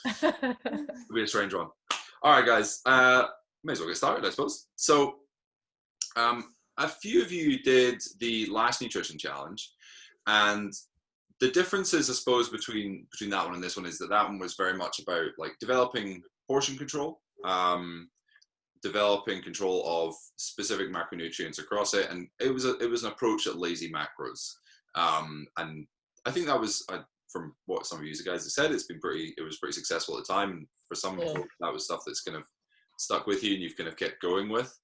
It'll be a strange one. All right, guys. May as well get started, I suppose. So, a few of you did the last nutrition challenge, and the differences, I suppose, between that one and this one is that one was very much about like developing portion control, developing control of specific macronutrients across it, and it was an approach at lazy macros. And I think that was, from what some of you guys have said, it was pretty successful at the time, and for some people that was stuff that's kind of stuck with you and you've kind of kept going with.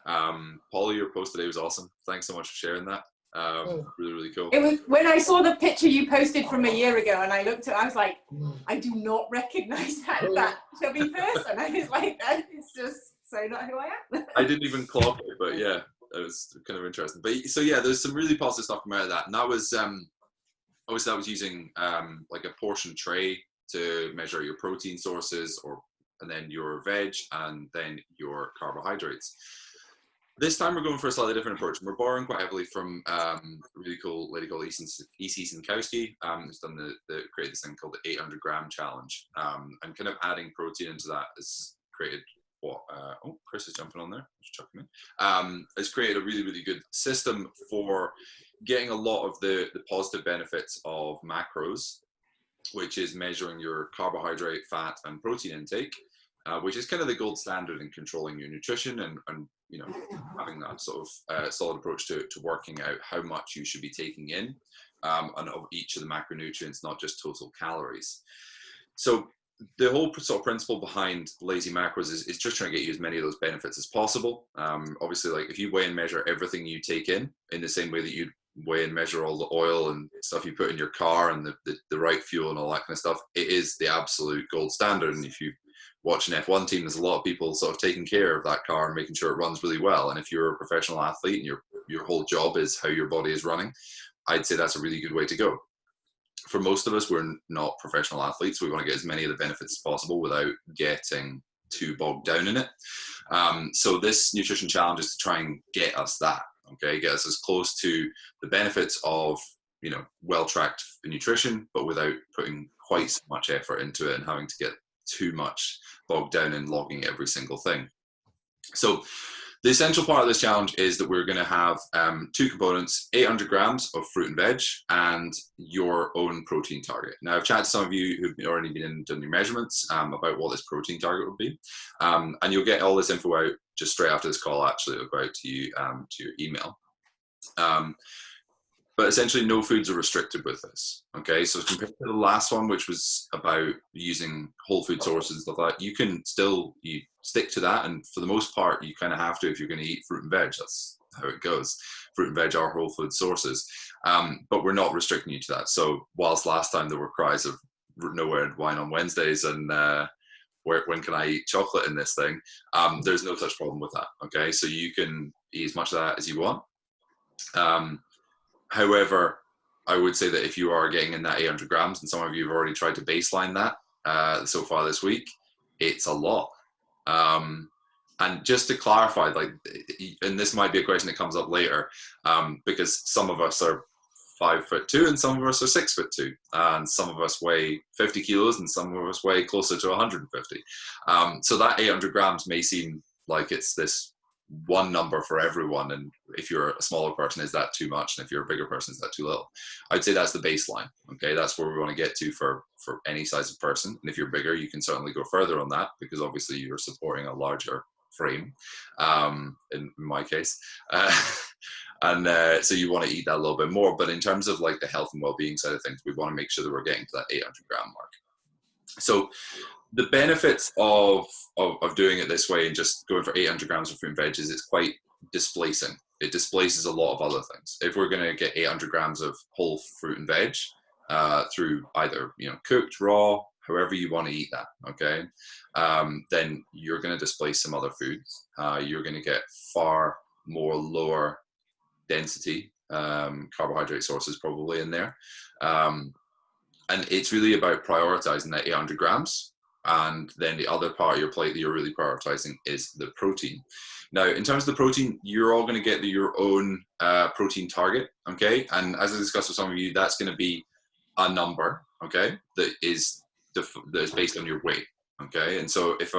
Polly, your post today was awesome. Thanks so much for sharing that. Really, really cool. It was when I saw the picture you posted from a year ago, and I looked at it, I was like, I do not recognize that chubby person. I was like, that is just so not who I am. I didn't even clock it, but yeah, it was kind of interesting. But so yeah, there's some really positive stuff coming out of that, and that was obviously I was using like a portion tray to measure your protein sources, and then your veg, and then your carbohydrates. This time we're going for a slightly different approach. We're borrowing quite heavily from a really cool lady called E.C. Sinkowski, who's created this thing called the 800-gram challenge, and kind of adding protein into that has created Chris is jumping on there. Just chucking in. Has created a really, really good system for getting a lot of the positive benefits of macros, which is measuring your carbohydrate, fat, and protein intake, which is kind of the gold standard in controlling your nutrition and you know, having that sort of solid approach to working out how much you should be taking in, and of each of the macronutrients, not just total calories. So the whole sort of principle behind lazy macros is just trying to get you as many of those benefits as possible. Obviously, like if you weigh and measure everything you take in the same way that you weigh and measure all the oil and stuff you put in your car and the right fuel and all that kind of stuff, it is the absolute gold standard. And if you watch an F1 team, there's a lot of people sort of taking care of that car and making sure it runs really well. And if you're a professional athlete and your whole job is how your body is running, I'd say that's a really good way to go. For most of us, we're not professional athletes, so we want to get as many of the benefits as possible without getting too bogged down in it. So this nutrition challenge is to try and get us that, okay? Get us as close to the benefits of, you know, well-tracked nutrition, but without putting quite so much effort into it and having to get too much bogged down in logging every single thing. So the essential part of this challenge is that we're going to have two components: 800 grams of fruit and veg and your own protein target. Now, I've chatted to some of you who've already been in and done your measurements about what this protein target would be. And you'll get all this info out just straight after this call. Actually, it'll go out to you to your email. But essentially, no foods are restricted with this. Okay, so compared to the last one, which was about using whole food sources and stuff like that, you stick to that, and for the most part, you kind of have to if you're going to eat fruit and veg. That's how it goes. Fruit and veg are whole food sources, but we're not restricting you to that. So whilst last time there were cries of nowhere wine on Wednesdays and when can I eat chocolate in this thing, there's no such problem with that. Okay, so you can eat as much of that as you want. However, I would say that if you are getting in that 800 grams, and some of you have already tried to baseline that so far this week, it's a lot. And just to clarify, like, and this might be a question that comes up later, because some of us are 5'2" and some of us are 6'2", and some of us weigh 50 kilos and some of us weigh closer to 150. So that 800 grams may seem like it's this one number for everyone, and if you're a smaller person, is that too much, and if you're a bigger person, is that too little? I'd say that's the baseline. Okay, that's where we want to get to for any size of person, and if you're bigger, you can certainly go further on that, because obviously you're supporting a larger frame, in my case, and so you want to eat that a little bit more. But in terms of like the health and well-being side of things, we want to make sure that we're getting to that 800 gram mark. So the benefits of doing it this way and just going for 800 grams of fruit and veg is it's quite displacing. It displaces a lot of other things. If we're going to get 800 grams of whole fruit and veg through either, you know, cooked, raw, however you want to eat that, okay, then you're going to displace some other foods. You're going to get far more lower density carbohydrate sources probably in there. And it's really about prioritizing that 800 grams. And then the other part of your plate that you're really prioritizing is the protein. Now, in terms of the protein, you're all going to get your own protein target, okay? And as I discussed with some of you, that's going to be a number, okay, that is that is based on your weight. Okay, and so if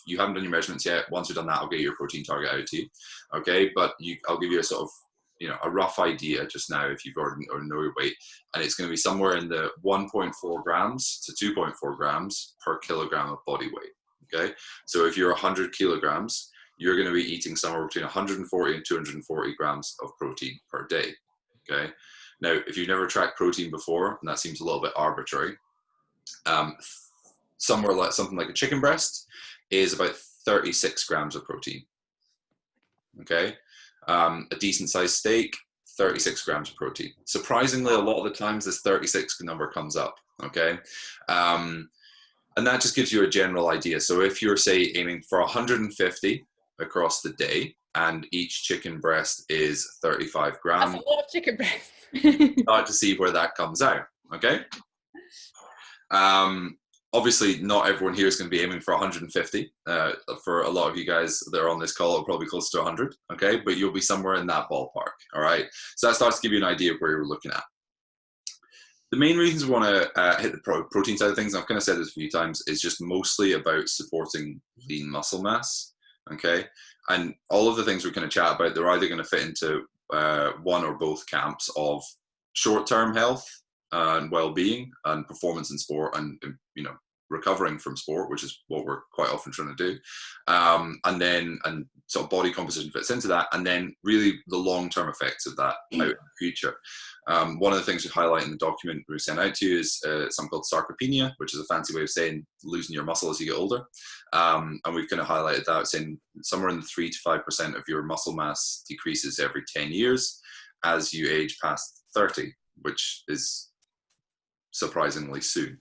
you haven't done your measurements yet, once you've done that, I'll get your protein target out to you. Okay, but I'll give you a sort of, you know, a rough idea just now if you've already or know your weight, and it's going to be somewhere in the 1.4 grams to 2.4 grams per kilogram of body weight. Okay, so if you're 100 kilograms, you're going to be eating somewhere between 140 and 240 grams of protein per day. Okay, now if you've never tracked protein before, and that seems a little bit arbitrary, somewhere like something like a chicken breast is about 36 grams of protein. Okay, a decent sized steak, 36 grams of protein. Surprisingly, a lot of the times this 36 number comes up. Okay, and that just gives you a general idea. So if you're, say, aiming for 150 across the day, and each chicken breast is 35 grams, that's a lot of chicken breast. start to see where that comes out. Okay. Obviously, not everyone here is going to be aiming for 150. For a lot of you guys that are on this call, it'll probably be close to 100. Okay, but you'll be somewhere in that ballpark. All right. So that starts to give you an idea of where you're looking at. The main reasons we want to hit the protein side of things, and I've kind of said this a few times, is just mostly about supporting lean muscle mass. Okay, and all of the things we're going to chat about, they're either going to fit into one or both camps of short-term health and well-being and performance in sport, and, you know, recovering from sport, which is what we're quite often trying to do, and sort of body composition fits into that, and then really the long-term effects of that out in the future. One of the things we highlight in the document we sent out to you is something called sarcopenia, which is a fancy way of saying losing your muscle as you get older, and we've kind of highlighted that, saying somewhere in the 3 to 5% of your muscle mass decreases every 10 years as you age past 30, which is surprisingly soon.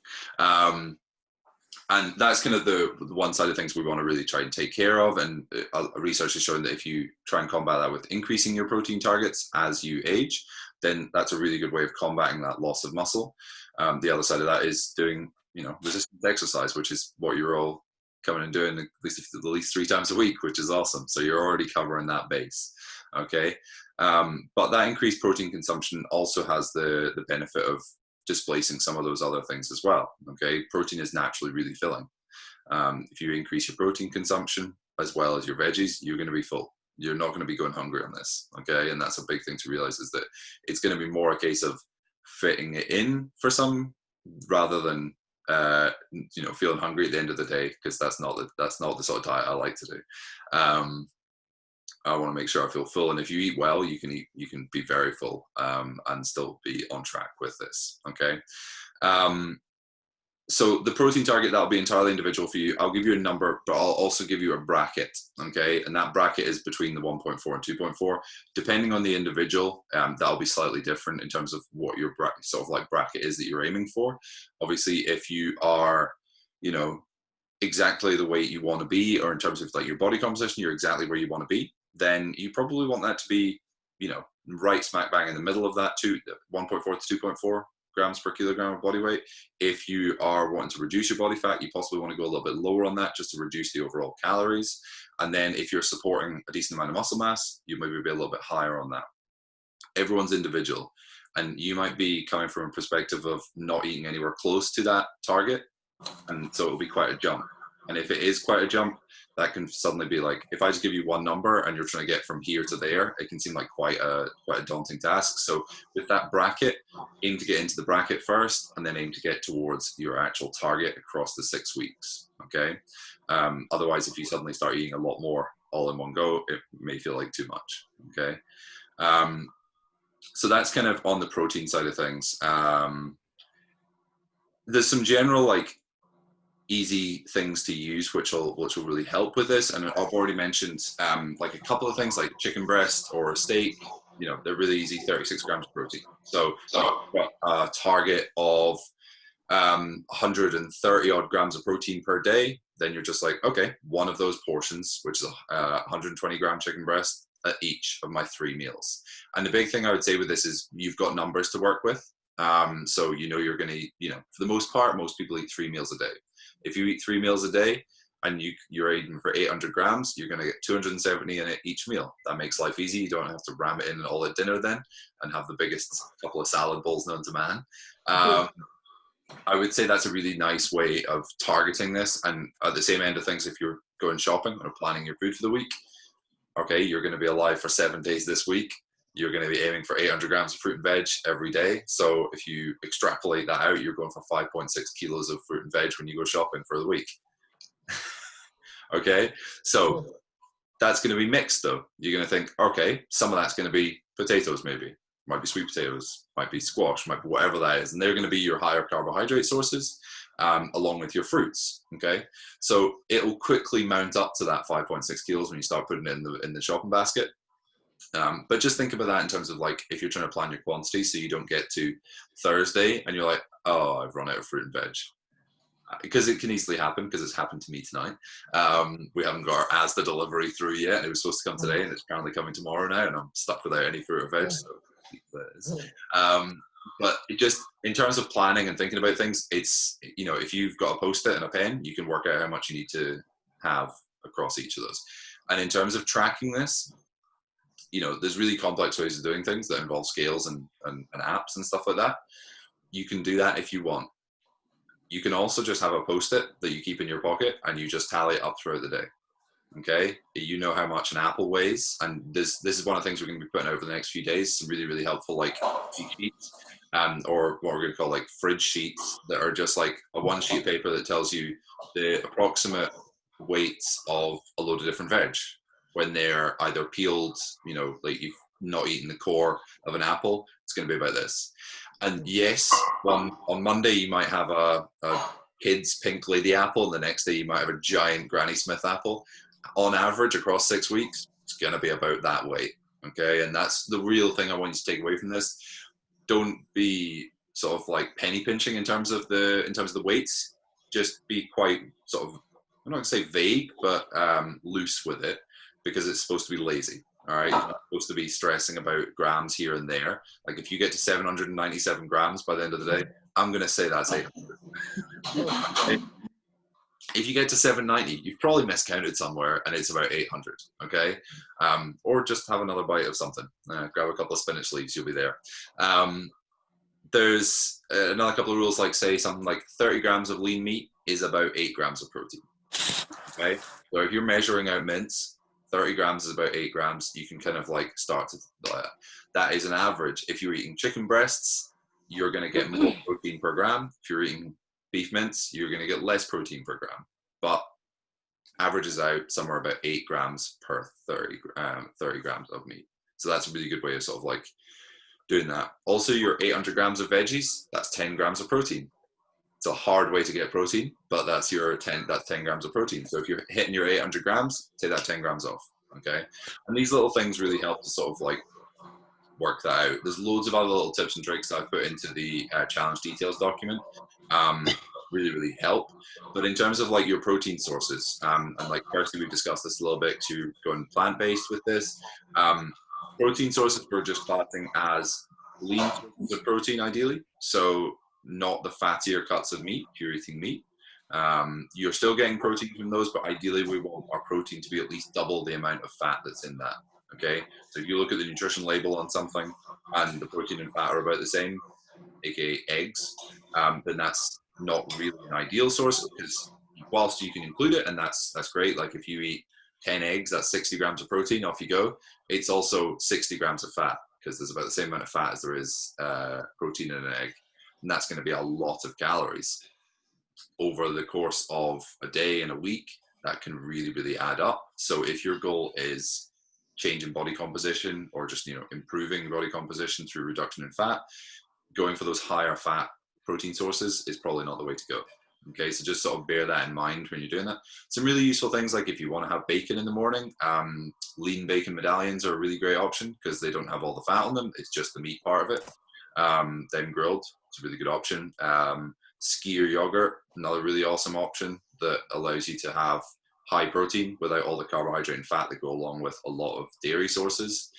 And that's kind of the one side of things we want to really try and take care of. And research has shown that if you try and combat that with increasing your protein targets as you age, then that's a really good way of combating that loss of muscle. The other side of that is doing, you know, resistance exercise, which is what you're all coming and doing at least 3 times a week, which is awesome. So you're already covering that base. Okay. But that increased protein consumption also has the benefit of displacing some of those other things as well. Okay, protein is naturally really filling. If you increase your protein consumption as well as your veggies, you're going to be full. You're not going to be going hungry on this. Okay, and that's a big thing to realize, is that it's going to be more a case of fitting it in for some, rather than you know, feeling hungry at the end of the day, because that's not the sort of diet I like to do. I want to make sure I feel full, and if you eat well, you can be very full and still be on track with this. Okay, so the protein target, that'll be entirely individual for you. I'll give you a number, but I'll also give you a bracket. Okay, and that bracket is between the 1.4 and 2.4, depending on the individual. That'll be slightly different in terms of what your sort of like bracket is that you're aiming for. Obviously, if you are, you know, exactly the weight you want to be, or in terms of like your body composition, you're exactly where you want to be, then you probably want that to be, you know, right smack bang in the middle of that, 1.4 to 2.4 grams per kilogram of body weight. If you are wanting to reduce your body fat, you possibly want to go a little bit lower on that, just to reduce the overall calories. And then if you're supporting a decent amount of muscle mass, you maybe be a little bit higher on that. Everyone's individual, and you might be coming from a perspective of not eating anywhere close to that target, and so it'll be quite a jump. And if it is quite a jump, that can suddenly be like, if I just give you one number and you're trying to get from here to there, it can seem like quite a daunting task. So with that bracket, aim to get into the bracket first, and then aim to get towards your actual target across the 6 weeks. Okay. Otherwise, if you suddenly start eating a lot more all in one go, it may feel like too much. Okay. So that's kind of on the protein side of things. There's some general, like, easy things to use which will really help with this, and I've already mentioned like a couple of things, like chicken breast or a steak. You know, they're really easy, 36 grams of protein. So a target of 130 odd grams of protein per day, then you're just like, okay, one of those portions, which is 120 gram chicken breast at each of my 3 meals. And the big thing I would say with this is you've got numbers to work with. So you know you're going to eat, you know, for the most part, most people eat 3 meals a day. If you eat 3 meals a day and you're eating for 800 grams, you're going to get 270 in each meal. That makes life easy. You don't have to ram it in all at dinner then and have the biggest couple of salad bowls known to man. I would say that's a really nice way of targeting this. And at the same end of things, if you're going shopping or planning your food for the week, okay, you're going to be alive for 7 days this week. You're going to be aiming for 800 grams of fruit and veg every day. So if you extrapolate that out, you're going for 5.6 kilos of fruit and veg when you go shopping for the week. Okay, so that's going to be mixed though. You're going to think, okay, some of that's going to be potatoes, maybe. Might be sweet potatoes, might be squash, might be whatever that is. And they're going to be your higher carbohydrate sources, along with your fruits. Okay, so it'll quickly mount up to that 5.6 kilos when you start putting it in the shopping basket. But just think about that in terms of like, if you're trying to plan your quantity so you don't get to Thursday and you're like, oh, I've run out of fruit and veg. Because it can easily happen, because it's happened to me tonight. We haven't got our Asda delivery through yet, and it was supposed to come today, and it's apparently coming tomorrow now, and I'm stuck without any fruit or veg. So, but it just, in terms of planning and thinking about things, it's, you know, if you've got a Post-it and a pen, you can work out how much you need to have across each of those. And in terms of tracking this, you know, there's really complex ways of doing things that involve scales and apps and stuff like that. You can do that if you want. You can also just have a Post-it that you keep in your pocket and you just tally it up throughout the day. Okay, you know how much an apple weighs, and this is one of the things we're going to be putting out over the next few days. Some really, really helpful like cheat sheets, or what we're going to call like fridge sheets, that are just like a one sheet of paper that tells you the approximate weights of a load of different veg when they're either peeled, you know, like you've not eaten the core of an apple. It's going to be about this. And yes, on Monday you might have a kid's pink lady apple, and the next day you might have a giant Granny Smith apple. On average, across 6 weeks, it's going to be about that weight. Okay, and that's the real thing I want you to take away from this. Don't be sort of like penny pinching in terms of the weights. Just be quite sort of, I'm not going to say vague, but loose with it, because it's supposed to be lazy. All right, you're not supposed to be stressing about grams here and there. Like if you get to 797 grams by the end of the day, I'm going to say that's 800. If you get to 790, you've probably miscounted somewhere and it's about 800. Okay, or just have another bite of something. Grab a couple of spinach leaves, you'll be there. There's another couple of rules, like say something like 30 grams of lean meat is about 8 grams of protein. Okay, so if you're measuring out mince, 30 grams is about 8 grams. You can kind of like start to, that is an average. If you're eating chicken breasts, you're going to get more protein per gram. If you're eating beef mince, you're going to get less protein per gram, but averages out somewhere about 8 grams per 30 grams of meat. So that's a really good way of sort of like doing that. Also, your 800 grams of veggies, that's 10 grams of protein. It's a hard way to get protein, but that's 10 grams of protein. So if you're hitting your 800 grams, take that 10 grams off. Okay, and these little things really help to sort of like work that out. There's loads of other little tips and tricks that I put into the challenge details document. Really, really help. But in terms of like your protein sources, and like firstly, we've discussed this a little bit, to going plant-based with this. Protein sources we're just classing as lean sources of protein, ideally. So not the fattier cuts of meat, if you're eating meat. You're still getting protein from those, but ideally we want our protein to be at least double the amount of fat that's in that. Okay, so if you look at the nutrition label on something and the protein and fat are about the same, aka eggs, then that's not really an ideal source, because whilst you can include it, and that's great, like if you eat 10 eggs, that's 60 grams of protein, off you go. It's also 60 grams of fat, because there's about the same amount of fat as there is protein in an egg, and that's going to be a lot of calories over the course of a day and a week. That can really, really add up. So if your goal is changing body composition, or just, you know, improving body composition through reduction in fat, going for those higher fat protein sources is probably not the way to go. Okay, so just sort of bear that in mind when you're doing that. Some really useful things, like if you want to have bacon in the morning, lean bacon medallions are a really great option, because they don't have all the fat on them, it's just the meat part of it. Then grilled, it's a really good option. Skyr yogurt, another really awesome option that allows you to have high protein without all the carbohydrate and fat that go along with a lot of dairy sources.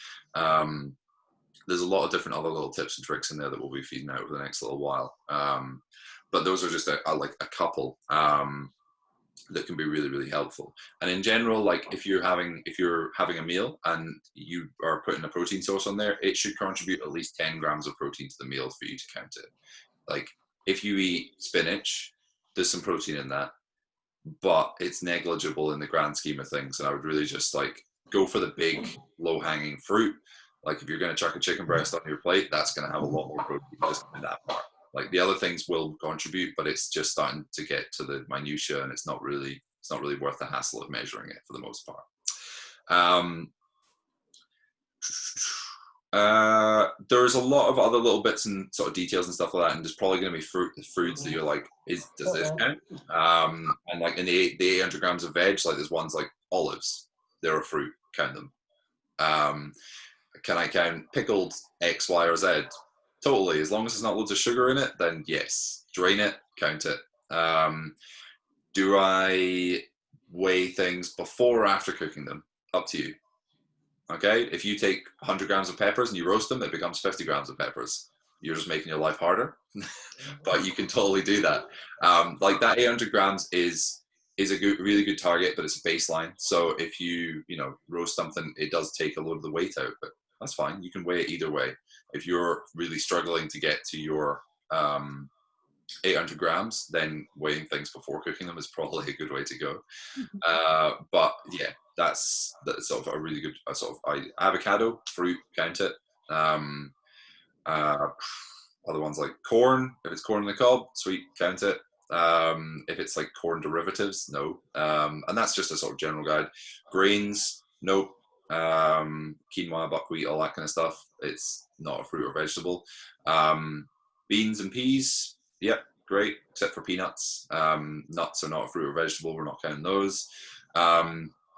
There's a lot of different other little tips and tricks in there that we'll be feeding out over the next little while. But those are just like a couple that can be really, really helpful. And in general, like if you're having a meal and you are putting a protein source on there, it should contribute at least 10 grams of protein to the meal for you to count it. Like if you eat spinach, there's some protein in that, but it's negligible in the grand scheme of things. And I would really just like go for the big low hanging fruit. Like if you're going to chuck a chicken breast on your plate, that's going to have a lot more protein just in that part. Like the other things will contribute, but it's just starting to get to the minutia, and it's not really worth the hassle of measuring it for the most part. There's a lot of other little bits and sort of details and stuff like that, and there's probably going to be foods that you're like, does this count? And like in the 800 grams of veg, like there's ones like olives, they're a fruit, count them. Can I count pickled X, Y, or Z? Totally, as long as there's not loads of sugar in it, then yes. Drain it, count it. Do I weigh things before or after cooking them? Up to you. Okay, if you take 100 grams of peppers and you roast them, it becomes 50 grams of peppers. You're just making your life harder, but you can totally do that. Like that 800 grams is a really good target, but it's a baseline. So if you roast something, it does take a lot of the weight out, but that's fine. You can weigh it either way. If you're really struggling to get to your 800 grams, then weighing things before cooking them is probably a good way to go. But yeah, that's sort of a really good avocado, fruit, count it. Other ones like corn, if it's corn on the cob, sweet, count it. If it's like corn derivatives, no. And that's just a sort of general guide. Grains, nope. Quinoa, buckwheat, all that kind of stuff, it's not a fruit or vegetable. Beans and peas, yep, great, except for peanuts. Nuts are not a fruit or vegetable, we're not counting those.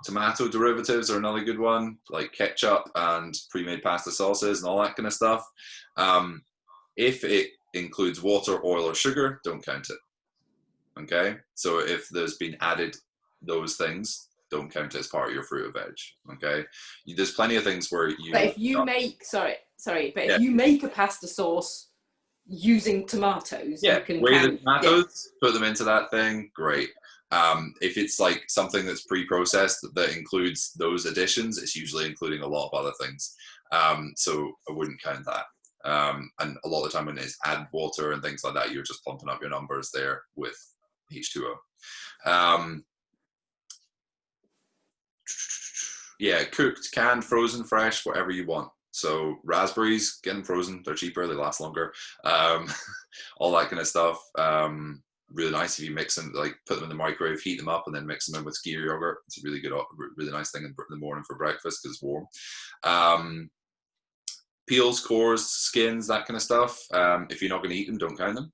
Tomato derivatives are another good one, like ketchup and pre-made pasta sauces and all that kind of stuff. If it includes water, oil, or sugar, don't count it. Okay, so if there's been added those things, don't count it as part of your fruit or veg. Okay, there's plenty of things where you. But if you make if you make a pasta sauce using tomatoes, you can weigh count, the tomatoes, put them into that thing. Great. If it's like something that's pre-processed that includes those additions, it's usually including a lot of other things. So I wouldn't count that. And a lot of the time when it's add water and things like that, you're just pumping up your numbers there with H2O. Yeah, cooked, canned, frozen, fresh, whatever you want. So raspberries, get them frozen, they're cheaper, they last longer. All that kind of stuff. Really nice if you mix them, like put them in the microwave, heat them up, and then mix them in with skyr yogurt. It's a really good, really nice thing in the morning for breakfast because it's warm. Peels, cores, skins, that kind of stuff. If you're not going to eat them, don't count them.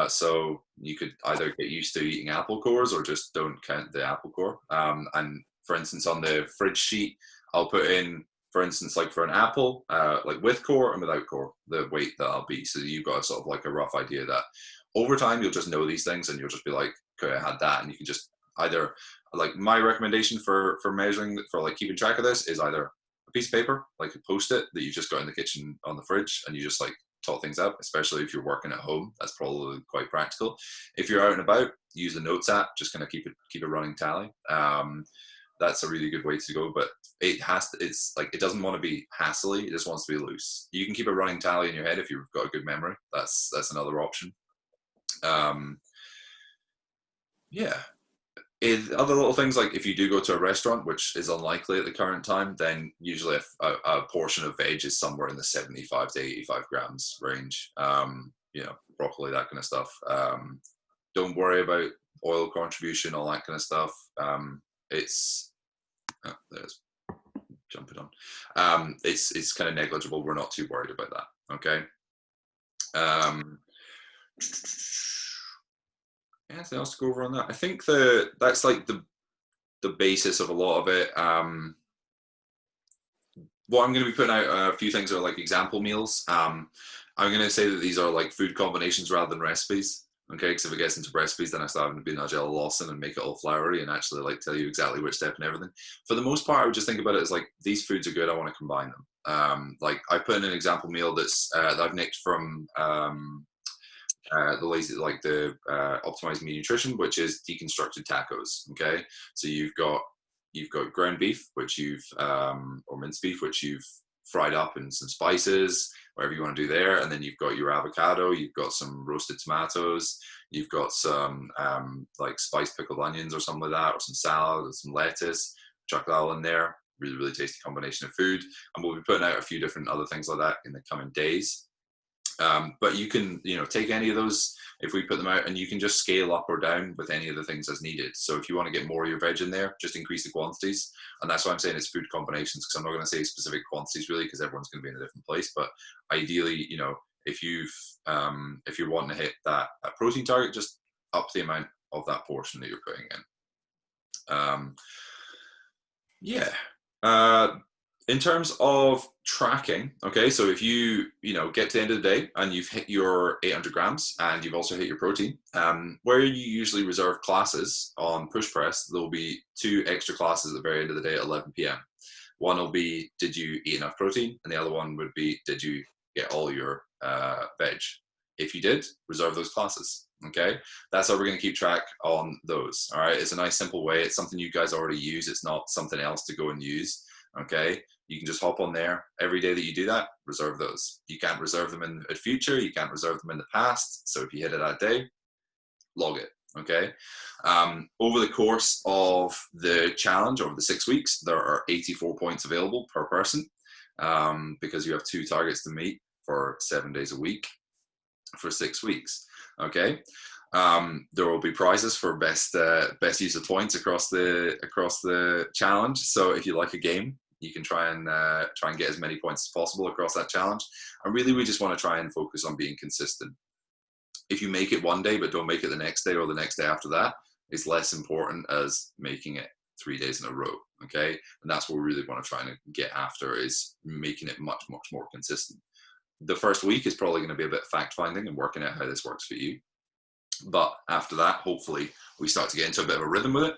So you could either get used to eating apple cores or just don't count the apple core. And for instance, on the fridge sheet, I'll put in, for instance, like for an apple, like with core and without core, the weight that I'll be. So you've got sort of like a rough idea that over time you'll just know these things and you'll just be like, okay, I had that. And you can just either, like my recommendation for measuring, for like keeping track of this is either a piece of paper, like a Post-it that you've just got in the kitchen on the fridge, and you just like tot things up, especially if you're working at home. That's probably quite practical. If you're out and about, use the Notes app, just kind of keep a running tally. That's a really good way to go, but it's like, it doesn't want to be hassly, it just wants to be loose. You can keep a running tally in your head if you've got a good memory. That's another option. Yeah. Other little things, like if you do go to a restaurant, which is unlikely at the current time, then usually a portion of veg is somewhere in the 75 to 85 grams range. Broccoli, that kind of stuff. Don't worry about oil contribution, all that kind of stuff. There's jumping on. It's kind of negligible. We're not too worried about that. Okay. Anything else to go over on that? I think that's like the basis of a lot of it. What I'm going to be putting out, a few things are like example meals. I'm going to say that these are like food combinations rather than recipes. Okay, because if it gets into recipes, then I start having to be Nigella Lawson and make it all flowery and actually like tell you exactly which step and everything. For the most part, I would just think about it as like, these foods are good, I want to combine them. Like I put in an example meal that I've nicked from the Optimized Meat Nutrition, which is deconstructed tacos. Okay, so you've got ground beef, which or minced beef, which you've fried up in some spices. whatever you want to do there. And then you've got your avocado, you've got some roasted tomatoes, you've got some like spiced pickled onions or something like that, or some salad or some lettuce. Chuck that all in there. Really, really tasty combination of food. And we'll be putting out a few different other things like that in the coming days. But you can, take any of those if we put them out, and you can just scale up or down with any of the things as needed. So if you want to get more of your veg in there, just increase the quantities. And that's why I'm saying it's food combinations, because I'm not going to say specific quantities really, because everyone's going to be in a different place. But ideally, if you're wanting to hit that protein target, just up the amount of that portion that you're putting in. In terms of tracking, okay, so if you get to the end of the day and you've hit your 800 grams and you've also hit your protein, where you usually reserve classes on push press, there'll be 2 extra classes at the very end of the day at 11 p.m. One will be, did you eat enough protein? And the other one would be, did you get all your veg? If you did, reserve those classes. Okay, that's how we're going to keep track on those. All right, it's a nice simple way. It's something you guys already use. It's not something else to go and use. Okay, you can just hop on there every day that you do that, reserve those. You can't reserve them in the future, you can't reserve them in the past. So if you hit it that day, log it. Okay, over the course of the challenge, over the 6 weeks, there are 84 points available per person, because you have 2 targets to meet for 7 days a week for 6 weeks. Okay, there will be prizes for best use of points across the challenge. So if you like a game, you can try and get as many points as possible across that challenge. And really, we just want to try and focus on being consistent. If you make it one day but don't make it the next day or the next day after that, it's less important as making it 3 days in a row. Okay, and that's what we really want to try and get after, is making it much, much more consistent. The first week is probably going to be a bit fact finding and working out how this works for you. But after that, hopefully, we start to get into a bit of a rhythm with it,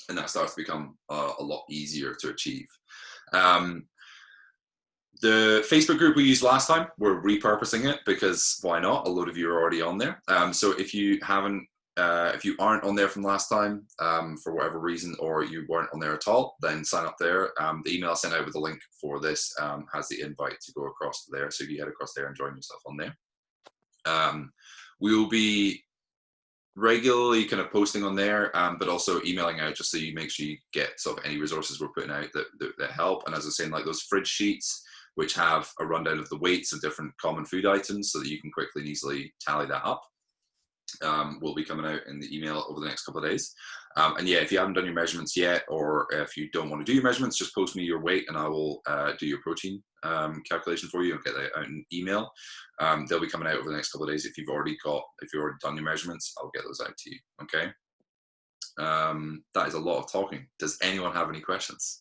and that starts to become a lot easier to achieve. The Facebook group we used last time, we're repurposing it because why not? A load of you are already on there. So if you aren't on there from last time for whatever reason, or you weren't on there at all, then sign up there. The email I sent out with the link for this has the invite to go across to there. So if you head across there and join yourself on there. We will be regularly kind of posting on there, but also emailing out just so you make sure you get sort of any resources we're putting out that help. And as I was saying, like those fridge sheets, which have a rundown of the weights of different common food items so that you can quickly and easily tally that up, will be coming out in the email over the next couple of days. And yeah, if you haven't done your measurements yet, or if you don't want to do your measurements, just post me your weight and I will do your protein calculation for you and get that out in email. They'll be coming out over the next couple of days. If you've already done your measurements, I'll get those out to you. Okay. That is a lot of talking. Does anyone have any questions?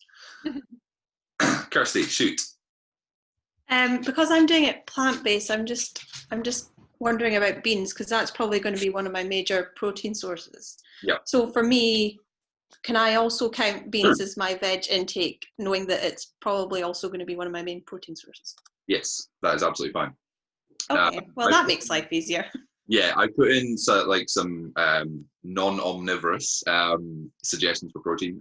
Kirsty, shoot. Because I'm doing it plant-based, I'm just wondering about beans, because that's probably going to be one of my major protein sources. Yeah. So for me, can I also count beans as my veg intake, knowing that it's probably also going to be one of my main protein sources? Yes, that is absolutely fine. Okay, well that makes life easier. Yeah, I put in some non-omnivorous suggestions for protein.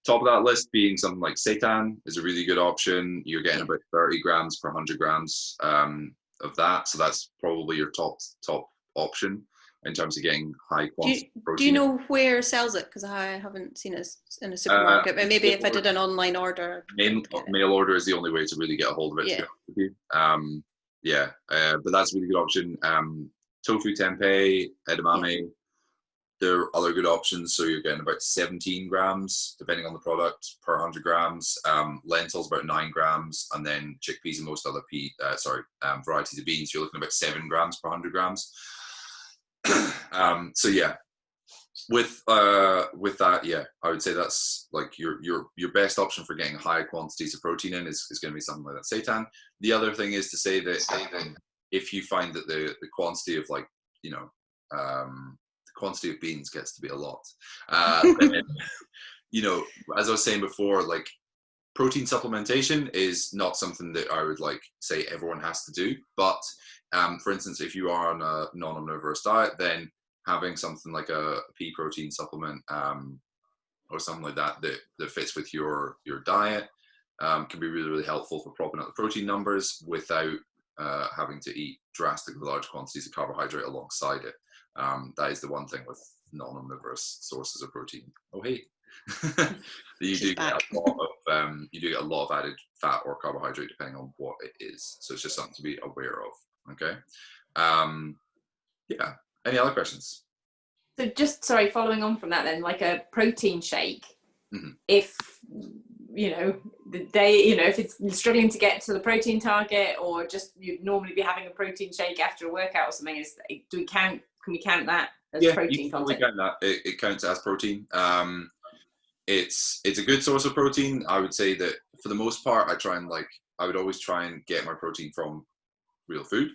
Top of that list being something like seitan is a really good option. You're getting about 30 grams per 100 grams of that. So that's probably your top option in terms of getting high quantity protein. Do you know where sells it? Because I haven't seen it in a supermarket. But maybe if I did an online order. Mail order is the only way to really get a hold of it. Yeah. But that's a really good option. Tofu tempeh, edamame, there are other good options. So you're getting about 17 grams, depending on the product, per 100 grams. Lentils about 9 grams, and then chickpeas and most other varieties of beans, you're looking at about 7 grams per 100 grams. So yeah, with that, yeah, I would say that's like your best option for getting high quantities of protein in is going to be something like that seitan. The other thing is to say that if you find that the quantity of the quantity of beans gets to be a lot, then, as I was saying before, like protein supplementation is not something that I would say everyone has to do. But for instance, if you are on a non-omnivorous diet, then having something like a pea protein supplement or something like that fits with your diet can be really, really helpful for propping up the protein numbers without having to eat drastically large quantities of carbohydrate alongside it. That is the one thing with non-omnivorous sources of protein. Oh, hey. you do get a lot of added fat or carbohydrate depending on what it is. So it's just something to be aware of. Okay. Yeah. Any other questions? So just, sorry, following on from that then, like a protein shake, if, you know, the day, you know, if it's struggling to get to the protein target, or just you'd normally be having a protein shake after a workout or something, can we count that as protein content? We count that. It counts as protein. It's a good source of protein. I would say that for the most part, I would always try and get my protein from real food.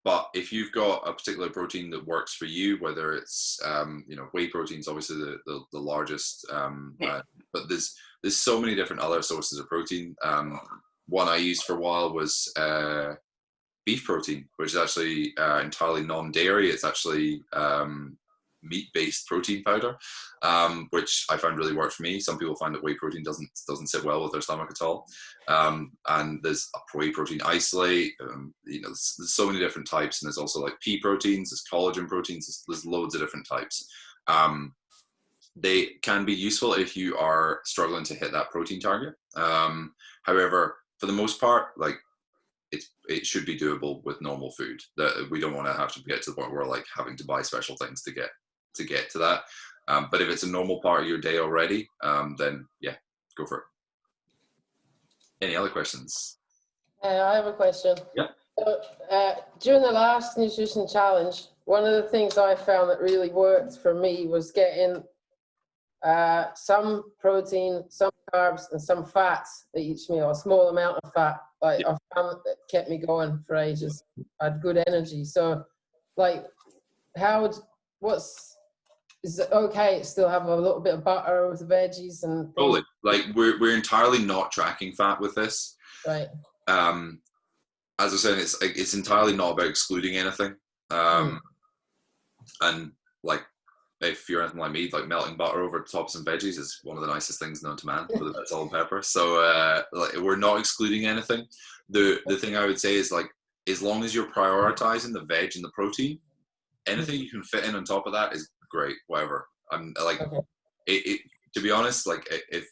But if you've got a particular protein that works for you, whether it's you know, whey protein is obviously the largest, but there's so many different other sources of protein. One I used for a while was beef protein, which is actually entirely non-dairy. It's actually meat-based protein powder, which I found really worked for me. Some people find that whey protein doesn't sit well with their stomach at all. And there's a whey protein isolate. You know, there's so many different types, and there's also like pea proteins, there's collagen proteins, there's loads of different types. They can be useful if you are struggling to hit that protein target. However, for the most part, like it should be doable with normal food. That we don't want to have to get to the point where we're like having to buy special things to get to that. But if it's a normal part of your day already, then yeah, go for it. Any other questions? I have a question. Yeah. So, during the last nutrition challenge, one of the things I found that really worked for me was getting some protein, some carbs, and some fats at each meal, a small amount of fat. Like, I found that kept me going for ages. I had good energy. So, like, is it okay to still have a little bit of butter with the veggies and things? Totally. Like we're entirely not tracking fat with this. Right. As I said, it's entirely not about excluding anything. And like, if you're anything like me, like melting butter over the top of some veggies is one of the nicest things known to man with salt and pepper. So like, we're not excluding anything. The thing I would say is, like, as long as you're prioritizing the veg and the protein, anything you can fit in on top of that is great. Whatever. I'm like, it to be honest, like, if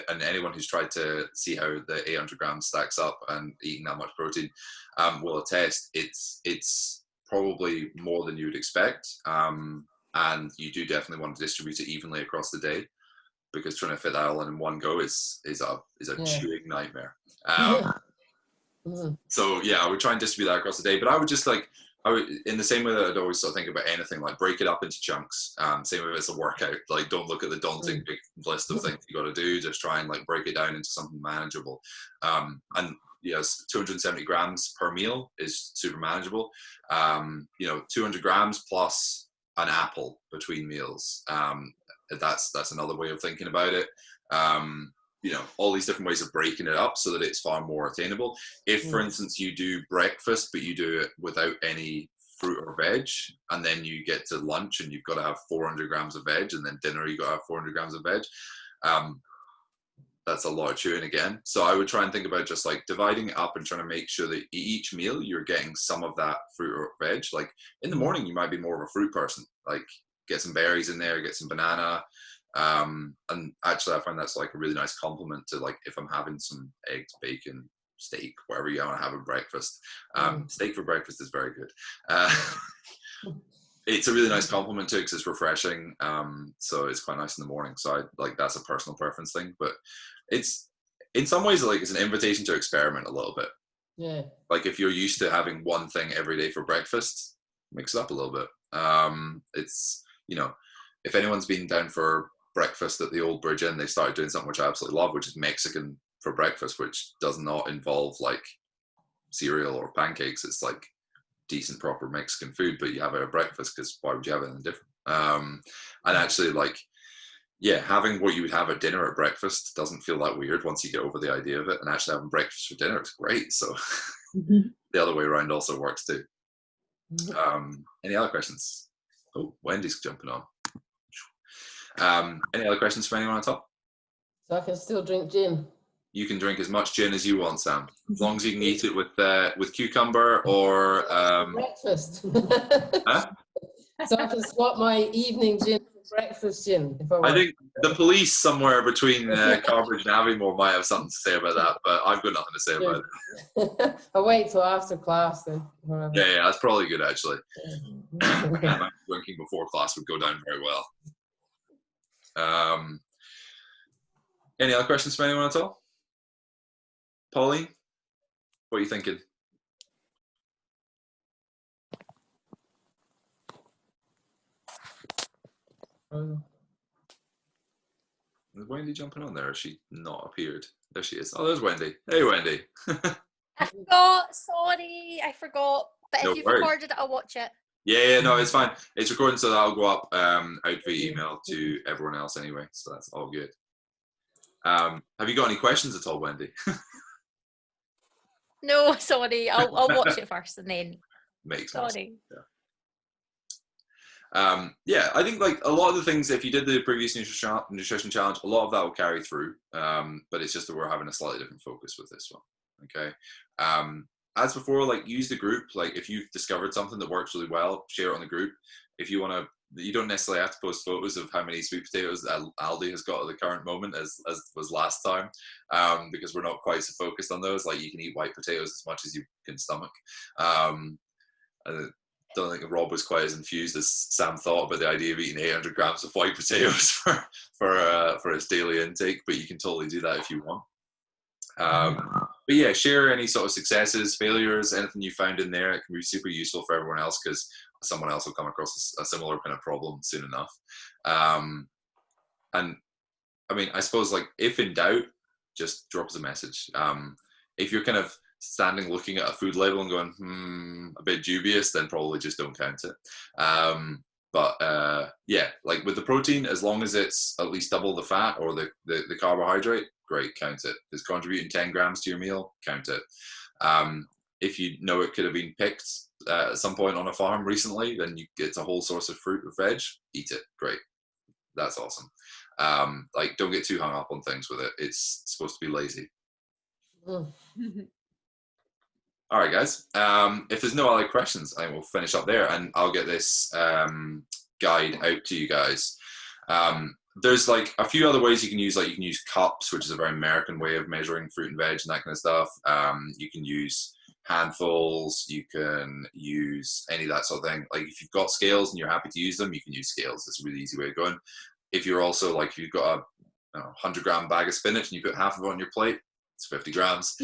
and anyone who's tried to see how the 800 grams stacks up and eating that much protein will attest, it's probably more than you would expect. And you do definitely want to distribute it evenly across the day, because trying to fit that all in one go is a chewing nightmare. So yeah, I would try and distribute that across the day, but I would just in the same way that I'd always sort of think about anything, like break it up into chunks. Same way if it's a workout, like don't look at the daunting big list of things you got to do. Just try and like break it down into something manageable. And yes, 270 grams per meal is super manageable. 200 grams plus an apple between meals. That's another way of thinking about it. All these different ways of breaking it up so that it's far more attainable. If, for instance, you do breakfast, but you do it without any fruit or veg, and then you get to lunch and you've got to have 400 grams of veg, and then dinner you've got to have 400 grams of veg, that's a lot of chewing again. So I would try and think about just like dividing it up and trying to make sure that each meal you're getting some of that fruit or veg. Like in the morning, you might be more of a fruit person, like get some berries in there, get some banana. And actually I find that's like a really nice compliment to, like, if I'm having some eggs, bacon, steak, whatever you want to have at breakfast. Steak for breakfast is very good. It's a really nice compliment to it because it's refreshing. So it's quite nice in the morning. So that's a personal preference thing, but it's in some ways like it's an invitation to experiment a little bit. Yeah. Like if you're used to having one thing every day for breakfast, mix it up a little bit. It's, if anyone's been down for breakfast at the Old Bridge Inn, they started doing something which I absolutely love, which is Mexican for breakfast, which does not involve like cereal or pancakes. It's like decent, proper Mexican food, but you have it at breakfast because why would you have anything different? And actually, having what you would have at dinner at breakfast doesn't feel that weird once you get over the idea of it. And actually having breakfast for dinner is great. So the other way around also works too. Any other questions? Oh, Wendy's jumping on. Any other questions for anyone on top? So I can still drink gin? you can drink as much gin as you want, Sam, as long as you can eat it with cucumber or breakfast. Huh? So I can swap my evening gin for breakfast gin if I want. I think the police somewhere between Carbridge and Aviemore might have something to say about that, but I've got nothing to say about it. I'll wait till after class then. Yeah, that's probably good actually. Drinking before class would go down very well. Any other questions from anyone at all? Pauline, what are you thinking? Is Wendy jumping on there? Has she not appeared? There she is. Oh, there's Wendy. Hey, Wendy. I forgot. Sorry, I forgot. But No if you've worries. recorded it, I'll watch it. Yeah, no, it's fine. It's recording, so that'll go up out via email to everyone else anyway. So that's all good. Have you got any questions at all, Wendy? No, sorry. I'll watch it first and then. Makes sense. Sorry. Yeah, I think like a lot of the things, if you did the previous nutrition challenge, a lot of that will carry through. But it's just that we're having a slightly different focus with this one. Okay. As before, like use the group. Like if you've discovered something that works really well, share it on the group. If you want to, you don't necessarily have to post photos of how many sweet potatoes Aldi has got at the current moment as was last time, because we're not quite so focused on those. Like you can eat white potatoes as much as you can stomach. I don't think Rob was quite as infused as Sam thought about the idea of eating 800 grams of white potatoes for his daily intake, but you can totally do that if you want. But yeah, share any sort of successes, failures, anything you found in there. It can be super useful for everyone else because someone else will come across a similar kind of problem soon enough. And I mean, I suppose like if in doubt, just drop us a message. If you're kind of standing looking at a food label and going, a bit dubious, then probably just don't count it. But yeah, like with the protein, as long as it's at least double the fat or the carbohydrate, great, count it. If it's contributing 10 grams to your meal, count it. If you know it could have been picked at some point on a farm recently, then it's a whole source of fruit or veg, eat it, great. That's awesome. Like don't get too hung up on things with it. It's supposed to be lazy. All right, guys. If there's no other questions, I will finish up there, and I'll get this guide out to you guys. There's like a few other ways you can use. Like you can use cups, which is a very American way of measuring fruit and veg and that kind of stuff. You can use handfuls. You can use any of that sort of thing. Like if you've got scales and you're happy to use them, you can use scales. It's a really easy way of going. If you're also like, if you've got a 100-gram bag of spinach and you put half of it on your plate, it's 50 grams.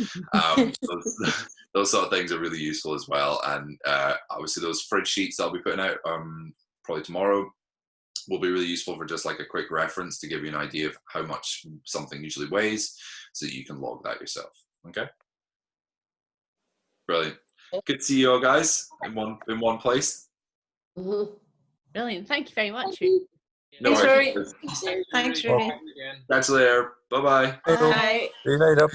Those sort of things are really useful as well. And obviously those fridge sheets I'll be putting out probably tomorrow will be really useful for just like a quick reference to give you an idea of how much something usually weighs so that you can log that yourself. Okay. Brilliant. Good to see you all guys in one place. Brilliant. Thank you very much. No Thanks, worries. Rory. Thanks, Rudy. Catch you later. Bye-bye. Bye. See you later.